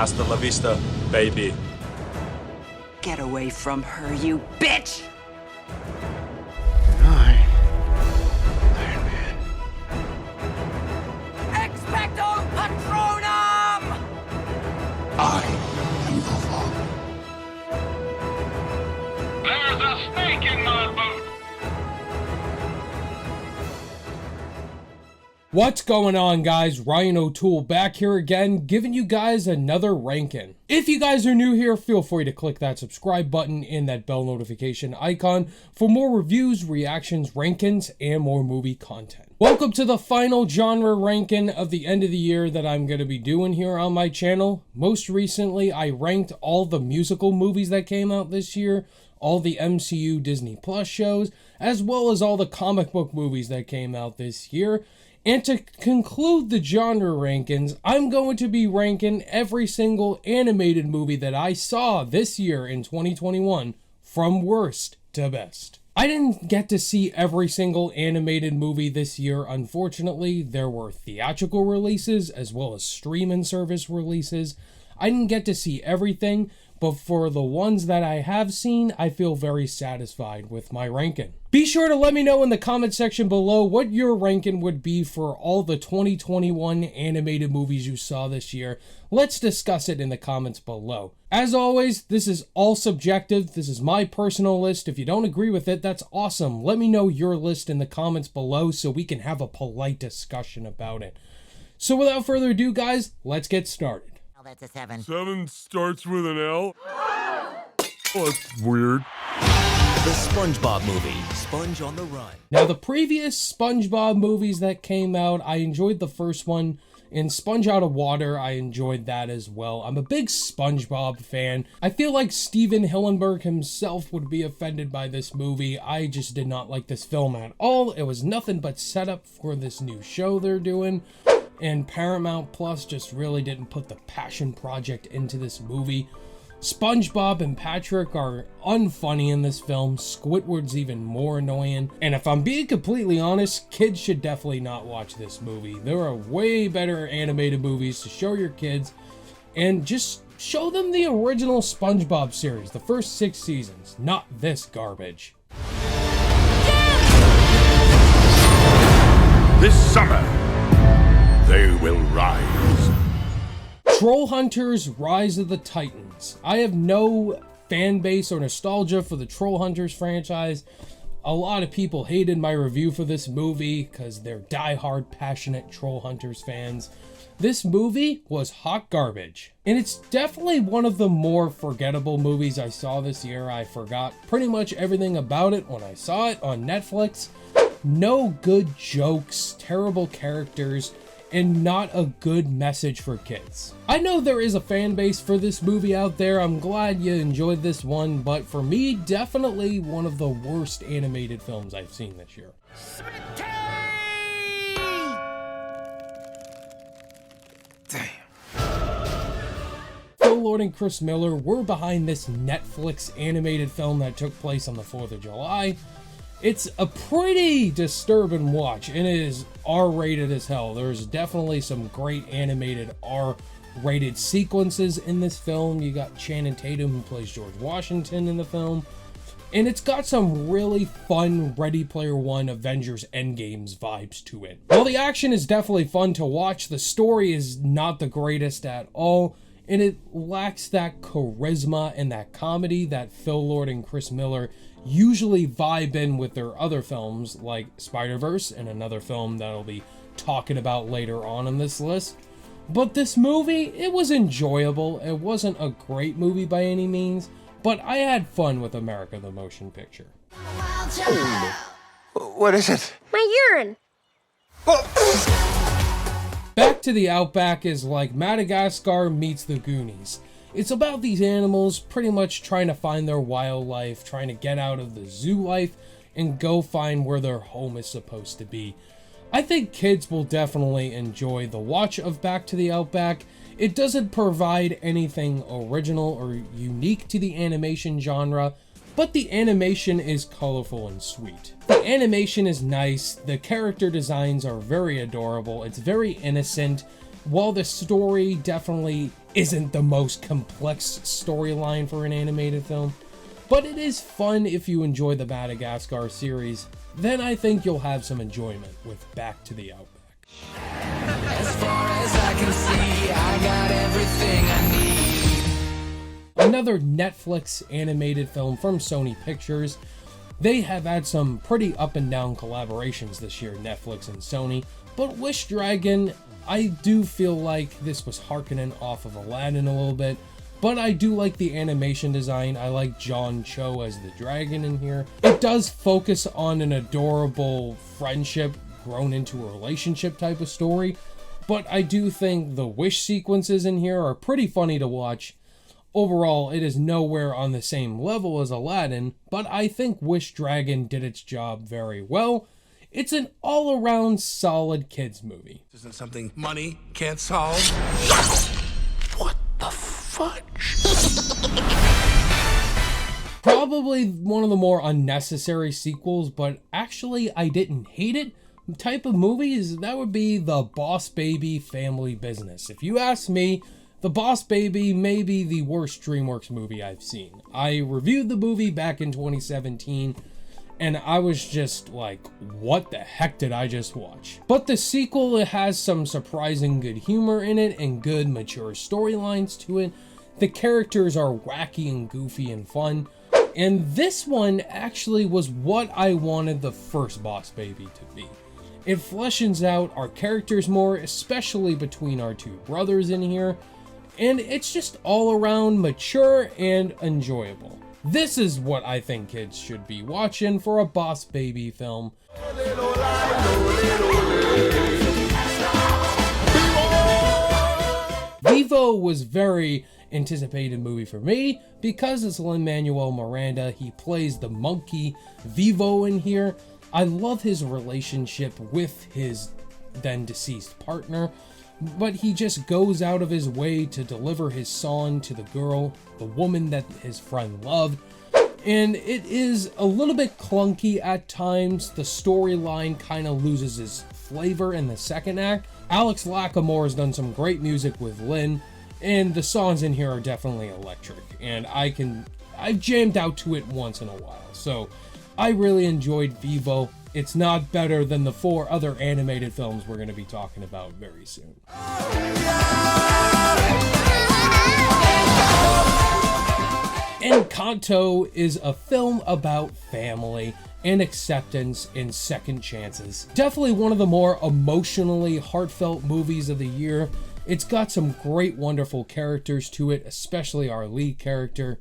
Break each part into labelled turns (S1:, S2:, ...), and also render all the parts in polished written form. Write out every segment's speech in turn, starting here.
S1: Hasta la vista, baby.
S2: Get away from her, you bitch!
S3: I, Iron Man.
S2: Expecto Patronum!
S3: I am your father.
S4: There's a snake in my boot!
S5: What's going on, guys? Ryan O'Toole back here again, giving you guys another ranking. If you guys are new here, feel free to click that subscribe button and that bell notification icon for more reviews, reactions, rankings, and more movie content. Welcome to the final genre ranking of the end of the year that I'm going to be doing here on my channel. Most recently, I ranked all the musical movies that came out this year, all the MCU Disney Plus shows, as well as all the comic book movies that came out this year. And to conclude the genre rankings, I'm going to be ranking every single animated movie that I saw this year in 2021 from worst to best. I didn't get to see every single animated movie this year, unfortunately. There were theatrical releases as well as streaming service releases. I didn't get to see everything, but for the ones that I have seen, I feel very satisfied with my ranking. Be sure to let me know in the comment section below what your ranking would be for all the 2021 animated movies you saw this year. Let's discuss it in the comments below. As always, this is all subjective. This is my personal list. If you don't agree with it, that's awesome. Let me know your list in the comments below so we can have a polite discussion about it. So without further ado, guys, let's get started.
S6: Oh, that's a 7.
S7: 7 starts with an L? Oh, that's weird.
S8: The SpongeBob movie, Sponge on the Run.
S5: Now, the previous SpongeBob movies that came out, I enjoyed the first one. In Sponge Out of Water, I enjoyed that as well. I'm a big SpongeBob fan. I feel like Steven Hillenburg himself would be offended by this movie. I just did not like this film at all. It was nothing but setup for this new show they're doing. And Paramount Plus just really didn't put the passion project into this movie. SpongeBob and Patrick are unfunny in this film. Squidward's even more annoying. And if I'm being completely honest, kids should definitely not watch this movie. There are way better animated movies to show your kids. And just show them the original SpongeBob series, the first 6 seasons, not this garbage.
S7: This summer, they will rise.
S5: Trollhunters Rise of the Titans. I have no fan base or nostalgia for the Trollhunters franchise. A lot of people hated my review for this movie because they're diehard, passionate Trollhunters fans. This movie was hot garbage. And it's definitely one of the more forgettable movies I saw this year. I forgot pretty much everything about it when I saw it on Netflix. No good jokes, terrible characters, and not a good message for kids. I know there is a fan base for this movie out there. I'm glad you enjoyed this one, but for me, definitely one of the worst animated films I've seen this year. Phil Lord and Chris Miller were behind this Netflix animated film that took place on the 4th of July. It's a pretty disturbing watch, and it is R-rated as hell. There's definitely some great animated R-rated sequences in this film. You got Channing Tatum, who plays George Washington in the film. And it's got some really fun Ready Player One Avengers Endgames vibes to it. While the action is definitely fun to watch, the story is not the greatest at all. And it lacks that charisma and that comedy that Phil Lord and Chris Miller usually vibe in with their other films like Spider-Verse and another film that I'll be talking about later on in this list. But this movie, it was enjoyable. It wasn't a great movie by any means, but I had fun with America the Motion Picture.
S3: What is it?
S9: My urine.
S5: Back to the Outback is like Madagascar meets the Goonies. It's about these animals pretty much trying to find their wildlife, trying to get out of the zoo life, and go find where their home is supposed to be. I think kids will definitely enjoy the watch of Back to the Outback. It doesn't provide anything original or unique to the animation genre, but the animation is colorful and sweet. The animation is nice, the character designs are very adorable, it's very innocent, While the story definitely isn't the most complex storyline for an animated film, but it is fun if you enjoy the Madagascar series, then I think you'll have some enjoyment with Back to the Outback.
S6: As far as I can see, I got everything I need.
S5: Another Netflix animated film from Sony Pictures. They have had some pretty up and down collaborations this year, Netflix and Sony, but Wish Dragon, I do feel like this was harkening off of Aladdin a little bit, but I do like the animation design. I like John Cho as the dragon in here. It does focus on an adorable friendship grown into a relationship type of story, but I do think the wish sequences in here are pretty funny to watch. Overall, it is nowhere on the same level as Aladdin, but I think Wish Dragon did its job very well. It's an all-around solid kids movie.
S3: Isn't something money can't solve? What the fudge?
S5: Probably one of the more unnecessary sequels, but actually I didn't hate it. Type of movies, that would be the Boss Baby Family Business. If you ask me, The Boss Baby may be the worst DreamWorks movie I've seen. I reviewed the movie back in 2017, and I was just like, what the heck did I just watch? But the sequel, it has some surprising good humor in it and good mature storylines to it. The characters are wacky and goofy and fun. And this one actually was what I wanted the first Boss Baby to be. It fleshes out our characters more, especially between our two brothers in here. And it's just all around mature and enjoyable. This is what I think kids should be watching for a Boss Baby film. Vivo was very anticipated movie for me because it's Lin-Manuel Miranda. He plays the monkey Vivo in here. I love his relationship with his then deceased partner, but he just goes out of his way to deliver his song to the girl, the woman that his friend loved. And it is a little bit clunky at times. The storyline kind of loses its flavor in the second act. Alex Lacamoire has done some great music with Lin, and the songs in here are definitely electric. And I've jammed out to it once in a while. So I really enjoyed Vivo. It's not better than the 4 other animated films we're going to be talking about very soon. Encanto is a film about family and acceptance and second chances. Definitely one of the more emotionally heartfelt movies of the year. It's got some great, wonderful characters to it, especially our lead character.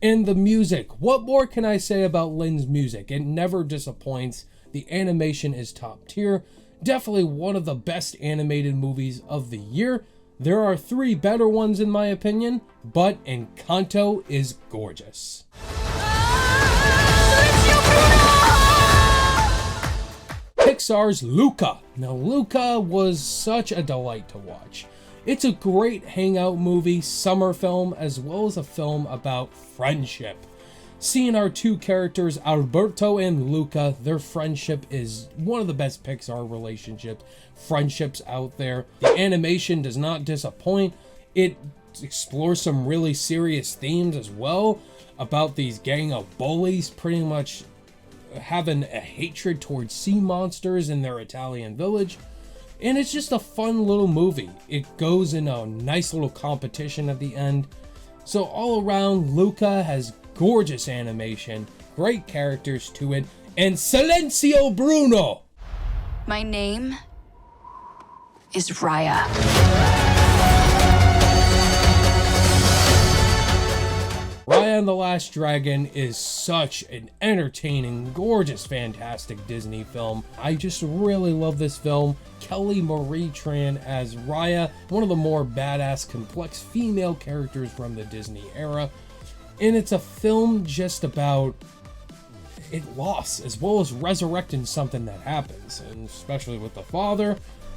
S5: And the music. What more can I say about Lin's music? It never disappoints. The animation is top tier. Definitely one of the best animated movies of the year. There are 3 better ones in my opinion, but Encanto is gorgeous. Pixar's Luca. Now, Luca was such a delight to watch. It's a great hangout movie, summer film, as well as a film about friendship. Seeing our 2 characters, Alberto and Luca, their friendship is one of the best Pixar friendships out there. The animation does not disappoint. It explores some really serious themes as well about these gang of bullies pretty much having a hatred towards sea monsters in their Italian village. And it's just a fun little movie. It goes in a nice little competition at the end. So all around, Luca has gorgeous animation, great characters to it, and Silencio Bruno!
S2: My name is Raya.
S5: Raya and the Last Dragon is such an entertaining, gorgeous, fantastic Disney film. I just really love this film. Kelly Marie Tran as Raya, one of the more badass, complex female characters from the Disney era. And it's a film just about loss, as well as resurrecting something that happens, and especially with the father.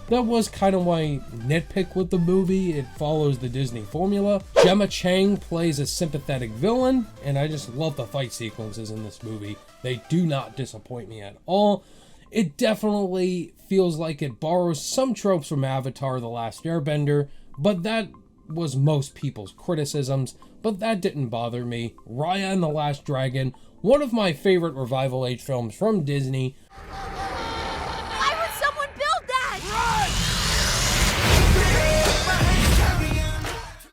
S5: That was kind of my nitpick with the movie. It follows the Disney formula. Gemma Chang plays a sympathetic villain, and I just love the fight sequences in this movie. They do not disappoint me at all. It definitely feels like it borrows some tropes from Avatar: The Last Airbender, but that was most people's criticisms, but that didn't bother me. Raya and the Last Dragon, one of my favorite revival age films from Disney.
S9: Why would someone build that?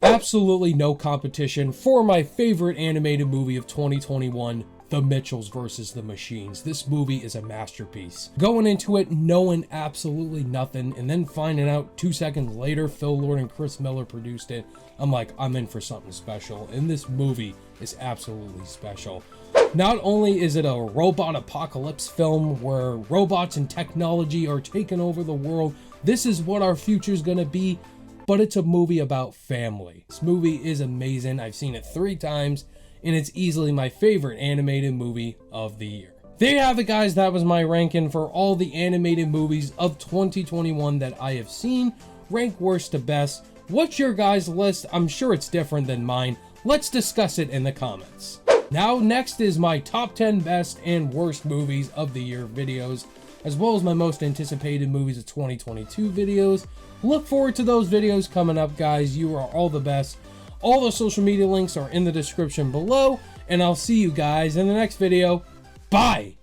S5: Absolutely no competition for my favorite animated movie of 2021, The Mitchells vs. the Machines. This movie is a masterpiece. Going into it knowing absolutely nothing, and then finding out 2 seconds later Phil Lord and Chris Miller produced it, I'm like, I'm in for something special, and this movie is absolutely special. Not only is it a robot apocalypse film where robots and technology are taking over the world, this is what our future's gonna be, but it's a movie about family. This movie is amazing. I've seen it 3 times, and it's easily my favorite animated movie of the year. There you have it, guys. That was my ranking for all the animated movies of 2021 that I have seen. Rank worst to best. What's your guys' list? I'm sure it's different than mine. Let's discuss it in the comments. Now, next is my top 10 best and worst movies of the year videos, as well as my most anticipated movies of 2022 videos. Look forward to those videos coming up, guys. You are all the best. All the social media links are in the description below, and I'll see you guys in the next video. Bye!